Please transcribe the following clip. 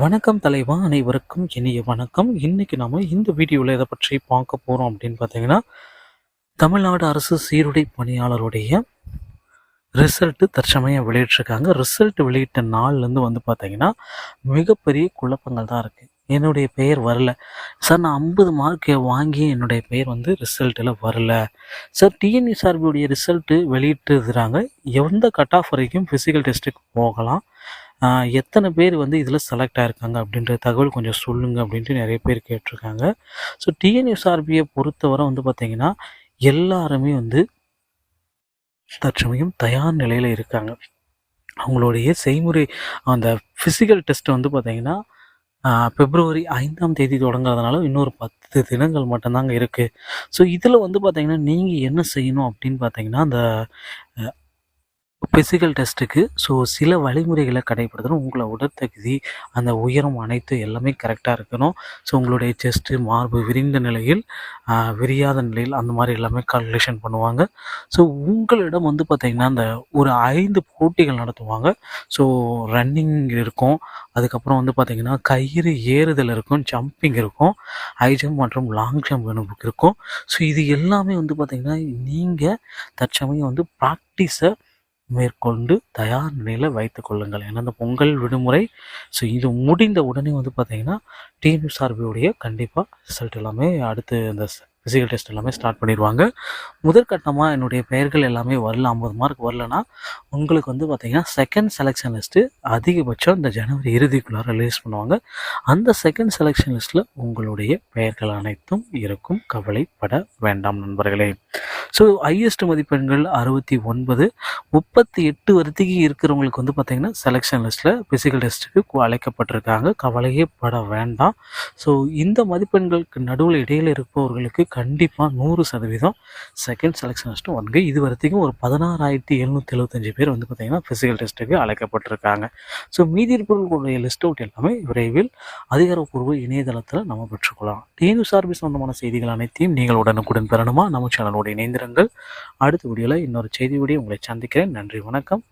வணக்கம் தலைவா, அனைவருக்கும் இனிய வணக்கம். இன்னைக்கு நாம இந்த வீடியோவில் எதை பற்றி பார்க்க போகிறோம் அப்படின்னு பார்த்தீங்கன்னா, தமிழ்நாடு அரசு சீருடை பணியாளருடைய ரிசல்ட்டு தற்சமயம் வெளியிட்டிருக்காங்க. ரிசல்ட் வெளியிட்ட நாள்லேருந்து பார்த்தீங்கன்னா, மிகப்பெரிய குழப்பங்கள் தான் இருக்குது. என்னுடைய பெயர் வரல சார். நான் 50 மார்க் வாங்கி என்னுடைய பெயர் ரிசல்ட்டில் வரல சார். டிஎன்யூஎஸ்ஆர்பியுடைய ரிசல்ட்டு வெளியிட்டுருக்குறாங்க. எந்த கட் ஆஃப் வரைக்கும் ஃபிசிக்கல் டெஸ்ட்டுக்கு போகலாம், எத்தனை பேர் இதில் செலக்ட் ஆகிருக்காங்க அப்படின்ற தகவல் கொஞ்சம் சொல்லுங்கள் அப்படின்ட்டு நிறைய பேர் கேட்டிருக்காங்க. ஸோ டிஎன்யூஎஸ்ஆர்பியை பொறுத்தவரை பார்த்திங்கன்னா, எல்லாருமே தற்சமயம் தயார் நிலையில் இருக்காங்க. அவங்களுடைய செய்முறை அந்த ஃபிசிக்கல் டெஸ்ட் பார்த்திங்கன்னா பிப்ரவரி 5ஆம் தேதி தொடங்குறதுனால இன்னொரு 10 தினங்கள் மட்டும்தாங்க இருக்குது. ஸோ இதில் பார்த்திங்கன்னா, நீங்கள் என்ன செய்யணும் அப்படின்னு பார்த்தீங்கன்னா, அந்த ஃபிசிக்கல் டெஸ்ட்டுக்கு சில வழிமுறைகளை கடைபிடிக்கணும். உங்களை உடற்தகுதி, அந்த உயரம் அனைத்து எல்லாமே கரெக்டாக இருக்கணும். உங்களுடைய செஸ்ட்டு, மார்பு விரிந்த நிலையில், விரியாத நிலையில் அந்த மாதிரி எல்லாமே கால்குலேஷன் பண்ணுவாங்க. உங்களிடம் பார்த்திங்கன்னா, அந்த ஒரு 5 போட்டிகள் நடத்துவாங்க. ரன்னிங் இருக்கும், அதுக்கப்புறம் பார்த்திங்கன்னா கயிறு ஏறுதல் இருக்கும், ஜம்பிங் இருக்கும், ஹை ஜம்ப் மற்றும் லாங் ஜம்ப் இருக்கும். இது எல்லாமே பார்த்திங்கன்னா, நீங்கள் தற்சமயம் ப்ராக்டிஸை மேற்கொண்டு தயார் நிலையில் வைத்து கொள்ளுங்கள். ஏன்னா இந்த பொங்கல் விடுமுறை, இது முடிந்த உடனே பார்த்தீங்கன்னா, டிஎன்யூஎஸ்ஆர்பியுடைய கண்டிப்பாக ரிசல்ட் எல்லாமே அடுத்து இந்த ஃபிசிக்கல் டெஸ்ட் எல்லாமே ஸ்டார்ட் பண்ணிடுவாங்க. முதற்கட்டமாக என்னுடைய பெயர்கள் எல்லாமே வரல, 50 மார்க் வரலன்னா உங்களுக்கு பார்த்தீங்கன்னா செகண்ட் செலெக்ஷன் லிஸ்ட்டு அதிகபட்சம் இந்த ஜனவரி இறுதிக்குள்ளார ரிலீஸ் பண்ணுவாங்க. அந்த செகண்ட் செலெக்ஷன் லிஸ்ட்டில் உங்களுடைய பெயர்கள் அனைத்தும் இருக்கும். கவலைப்பட வேண்டாம் நண்பர்களே. ஹையஸ்ட் மதிப்பெண்கள் 69, 38 வரைக்கும் இருக்கிறவங்களுக்கு பார்த்தீங்கன்னா செலெக்ஷன் லிஸ்ட்டில் ஃபிசிக்கல் டெஸ்ட்டுக்கு அழைக்கப்பட்டிருக்காங்க. கவலையே பட வேண்டாம். இந்த மதிப்பெண்களுக்கு நடுவில் இடையில் இருப்பவர்களுக்கு கண்டிப்பாக 100% செகண்ட் செலெக்ஷன் லிஸ்ட்டும் இது வரைக்கும் ஒரு 16,775 பேர் பார்த்தீங்கன்னா ஃபிசிக்கல் டெஸ்ட்டுக்கு அழைக்கப்பட்டிருக்காங்க. மீதி இருப்பவர்களுடைய லிஸ்ட் அவுட் எல்லாமே விரைவில் அதிகாரப்பூர்வ இணையதளத்தில் நம்ம பெற்றுக்கொள்ளலாம். டிஎன்யூஎஸ்ஆர்பி சொந்தமான செய்திகள் அனைத்தையும் நீங்கள் உடனுக்குடன் பெறணுமா, நம்ம சேனலோட இணைந்திருங்கள். அடுத்த வீடியோவில் இன்னொரு செய்தியோடு உங்களை சந்திக்கிறேன். நன்றி, வணக்கம்.